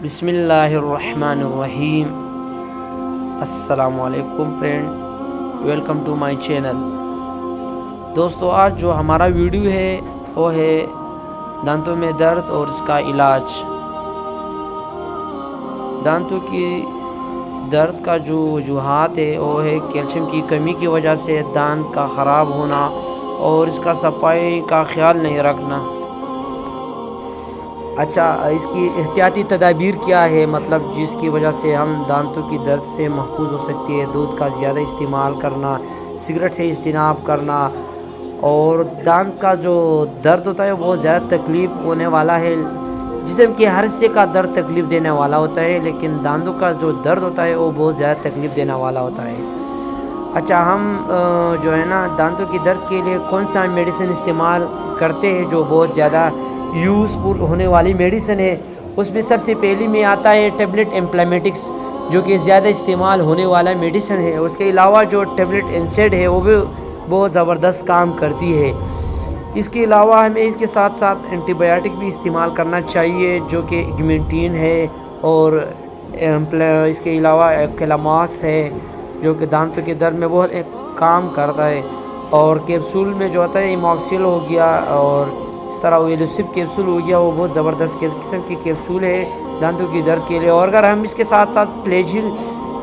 بسم اللہ الرحمن الرحیم۔ السلام علیکم friend, welcome to my channel. دوستو، آج جو ہمارا ویڈیو ہے وہ ہے دانتوں میں درد اور اس کا علاج۔ دانتوں کی درد کا جو وجوہات ہے وہ ہے کیلشیم کی کمی کی وجہ سے دانت کا خراب ہونا اور اس کا صفائی کا خیال نہیں رکھنا۔ اچھا، اس کی احتیاطی تدابیر کیا ہے، مطلب جس کی وجہ سے ہم دانتوں کی درد سے محفوظ ہو سکتی ہے؟ دودھ کا زیادہ استعمال کرنا، سگریٹ سے اجتناب کرنا، اور دانت کا جو درد ہوتا ہے وہ زیادہ تکلیف ہونے والا ہے۔ جسم کے ہر حصے کا درد تکلیف دینے والا ہوتا ہے، لیکن دانتوں کا جو درد ہوتا ہے وہ بہت زیادہ تکلیف دینے والا ہوتا ہے۔ اچھا، ہم جو ہے نا دانتوں کی درد کے لیے کون سا میڈیسن استعمال کرتے ہیں جو بہت زیادہ یوزفل ہونے والی میڈیسن ہے؟ اس میں سب سے پہلی میں آتا ہے ٹیبلٹ امپلامٹکس، جو کہ زیادہ استعمال ہونے والا میڈیسن ہے۔ اس کے علاوہ جو ٹیبلٹ انسیڈ ہے وہ بھی بہت زبردست کام کرتی ہے۔ اس کے علاوہ ہمیں اس کے ساتھ ساتھ اینٹی بایوٹک بھی استعمال کرنا چاہیے، جو کہ ایگمنٹین ہے، اور اس کے علاوہ کلاماکس ہے، جو کہ دانتوں کے درد میں بہت کام کرتا ہے۔ اور کیپسول میں جو ہوتا ہے ایماکسل ہو گیا، اور اس طرح ویلوسپ کیپسول ہو گیا، وہ بہت زبردست قسم کی کیپسول ہے دانتوں کی درد کے لیے۔ اور اگر ہم اس کے ساتھ ساتھ فلیجل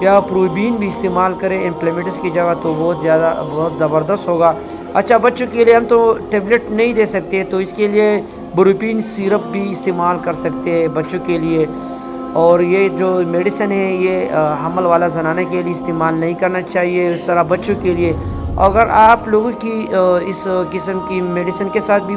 یا پروبین بھی استعمال کریں امپلیمنٹس کی جگہ تو بہت زبردست ہوگا۔ اچھا، بچوں کے لیے ہم تو ٹیبلٹ نہیں دے سکتے، تو اس کے لیے بروپین سیرپ بھی استعمال کر سکتے ہیں بچوں کے لیے۔ اور یہ جو میڈیسن ہے یہ حمل والا زنانہ کے لیے استعمال نہیں کرنا چاہیے، اس طرح بچوں کے لیے۔ اگر آپ لوگوں کی اس قسم کی میڈیسن کے ساتھ بھی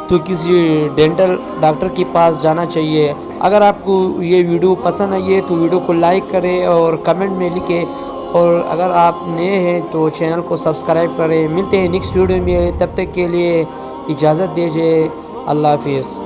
تو کسی ڈینٹل ڈاکٹر کے پاس جانا چاہیے۔ اگر آپ کو یہ ویڈیو پسند آئی ہے تو ویڈیو کو لائک کریں اور کمنٹ میں لکھیں، اور اگر آپ نئے ہیں تو چینل کو سبسکرائب کریں۔ ملتے ہیں نیکسٹ ویڈیو میں، تب تک کے لیے اجازت دیجیے۔ اللہ حافظ۔